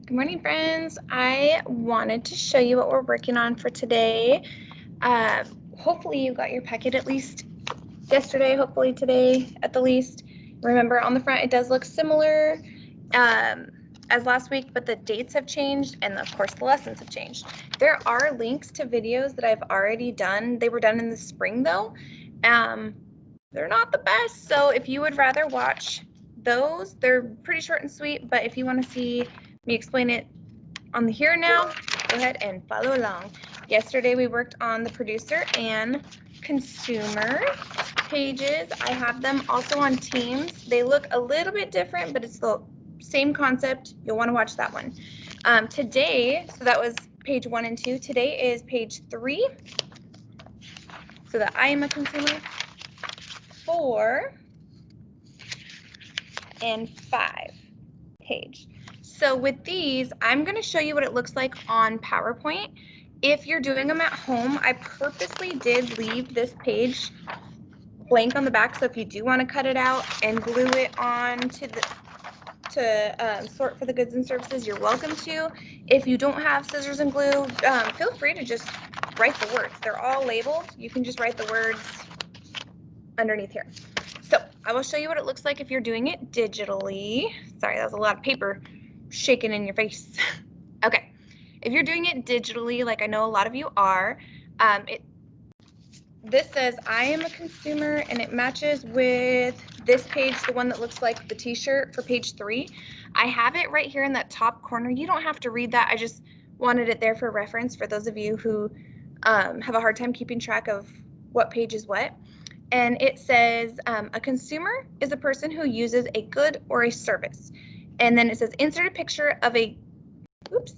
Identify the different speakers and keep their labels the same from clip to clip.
Speaker 1: Good morning, friends. I wanted to show you what we're working on for today. Hopefully you got your packet at least yesterday, hopefully today at the least. Remember, on the front it does look similar as last week, but the dates have changed and of course the lessons have changed. There are links to videos that I've already done. They were done in the spring though. They're not the best, so if you would rather watch those, they're pretty short and sweet, but if you want to see me explain it on the here and now, go ahead and follow along. Yesterday we worked on the producer and consumer pages. I have them also on Teams. They look a little bit different, but it's the same concept. You'll want to watch that one. Today, so that was page 1 and 2. Today is page 3. So that I am a consumer. 4 and 5 page. So with these, I'm going to show you what it looks like on PowerPoint. If you're doing them at home, I purposely did leave this page blank on the back, so if you do want to cut it out and glue it on to sort for the goods and services, you're welcome to. If you don't have scissors and glue, feel free to just write the words. They're all labeled. You can just write the words underneath here. So I will show you what it looks like if you're doing it digitally. Sorry, that was a lot of paper shaking in your face. Okay, if you're doing it digitally, like I know a lot of you are, this says I am a consumer, and it matches with this page, the one that looks like the t-shirt for page 3. I have it right here in that top corner. You don't have to read that. I just wanted it there for reference for those of you who have a hard time keeping track of what page is what. And it says a consumer is a person who uses a good or a service. And then it says insert a picture of a good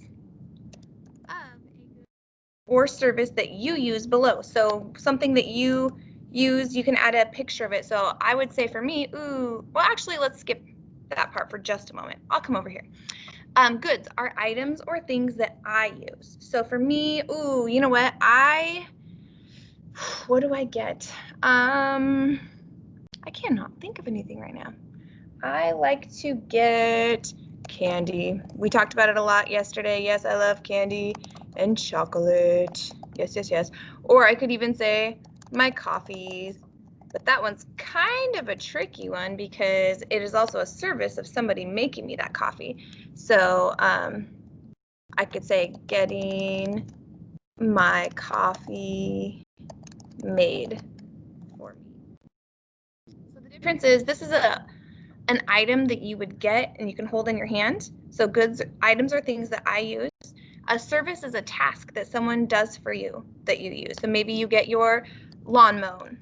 Speaker 1: or service that you use below. So something that you use, you can add a picture of it. So I would say for me, well, actually, let's skip that part for just a moment. I'll come over here. Goods are items or things that I use. So for me, you know what? What do I get? I cannot think of anything right now. I like to get candy. We talked about it a lot yesterday. Yes, I love candy and chocolate. Yes, yes, yes. Or I could even say my coffees. But that one's kind of a tricky one because it is also a service of somebody making me that coffee. So I could say getting my coffee made for me. So the difference is this is an item that you would get and you can hold in your hand. So goods, items are things that I use. A service is a task that someone does for you that you use. So maybe you get your lawn mowed.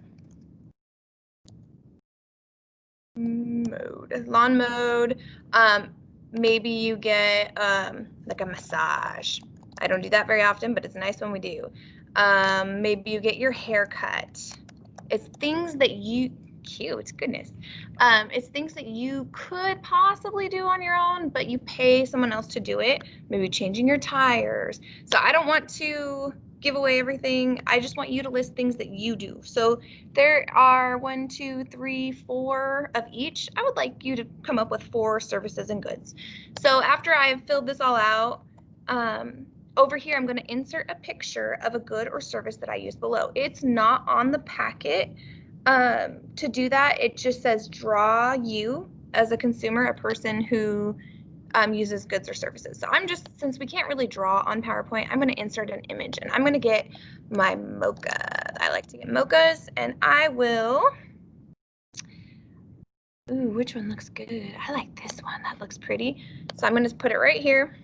Speaker 1: Lawn mowed. Maybe you get like a massage. I don't do that very often, but it's nice when we do. Maybe you get your hair cut. It's things that you, cute, goodness. It's things that you could possibly do on your own, but you pay someone else to do it, maybe changing your tires. So I don't want to give away everything. I just want you to list things that you do. So there are 1, 2, 3, 4 of each. I would like you to come up with 4 services and goods. So after I have filled this all out, over here, I'm going to insert a picture of a good or service that I use below. It's not on the packet. To do that, it just says draw you as a consumer, a person who uses goods or services. So I'm just, since we can't really draw on PowerPoint, I'm going to insert an image, and I'm going to get my mocha. I like to get mochas, and I will, which one looks good? I like this one. That looks pretty. So I'm going to put it right here.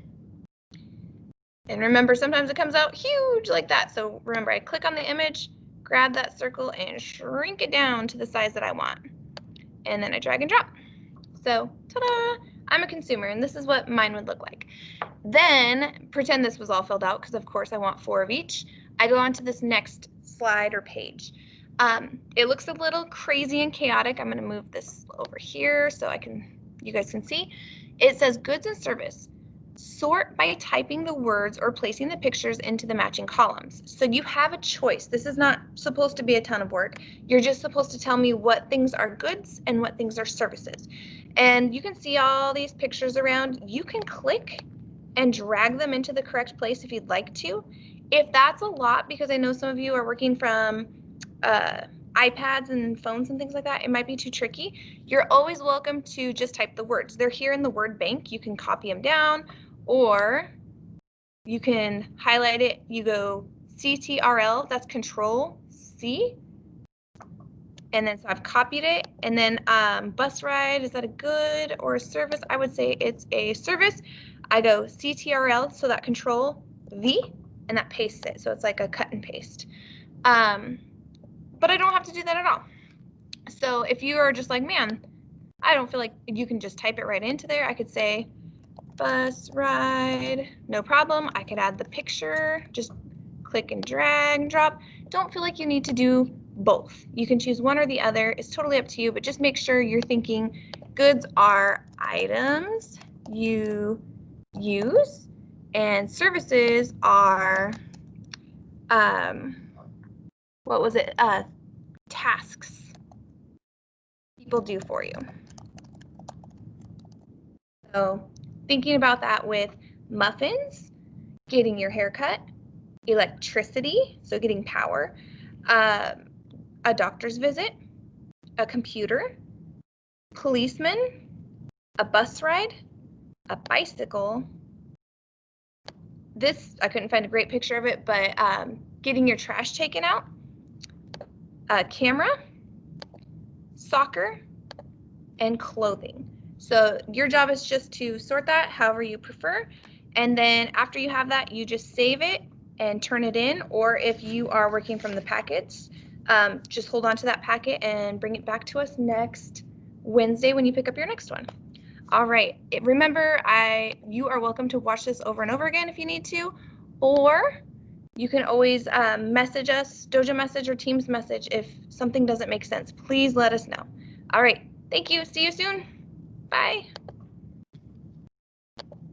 Speaker 1: And remember, sometimes it comes out huge like that. So remember, I click on the image, grab that circle, and shrink it down to the size that I want. And then I drag and drop. So, ta-da! I'm a consumer, and this is what mine would look like. Then, pretend this was all filled out, because of course I want 4 of each. I go on to this next slide or page. It looks a little crazy and chaotic. I'm going to move this over here so you guys can see. It says goods and service. Sort by typing the words or placing the pictures into the matching columns. So you have a choice. This is not supposed to be a ton of work. You're just supposed to tell me what things are goods and what things are services. And you can see all these pictures around. You can click and drag them into the correct place if you'd like to. If that's a lot, because I know some of you are working from iPads and phones and things like that, it might be too tricky. You're always welcome to just type the words. They're here in the word bank. You can copy them down, or you can highlight it. You go CTRL, that's Control C. And then so I've copied it. And then bus ride, is that a good or a service? I would say it's a service. I go CTRL, so that Control V, and that pastes it. So it's like a cut and paste. But I don't have to do that at all. So if you are just like, man, I don't feel like, you can just type it right into there. I could say bus ride, no problem. I could add the picture, just click and drag and drop. Don't feel like you need to do both. You can choose one or the other. It's totally up to you, but just make sure you're thinking goods are items you use, and services are, what was it? Tasks people do for you. So thinking about that with muffins, getting your hair cut, electricity, so getting power, a doctor's visit, a computer, policeman, a bus ride, a bicycle. This, I couldn't find a great picture of it, but getting your trash taken out, a camera, soccer, and clothing. So your job is just to sort that however you prefer. And then after you have that, you just save it and turn it in. Or if you are working from the packets, just hold on to that packet and bring it back to us next Wednesday when you pick up your next one. All right, remember, you are welcome to watch this over and over again if you need to, or you can always message us, Dojo message or Teams message if something doesn't make sense. Please let us know. All right, thank you. See you soon. Bye.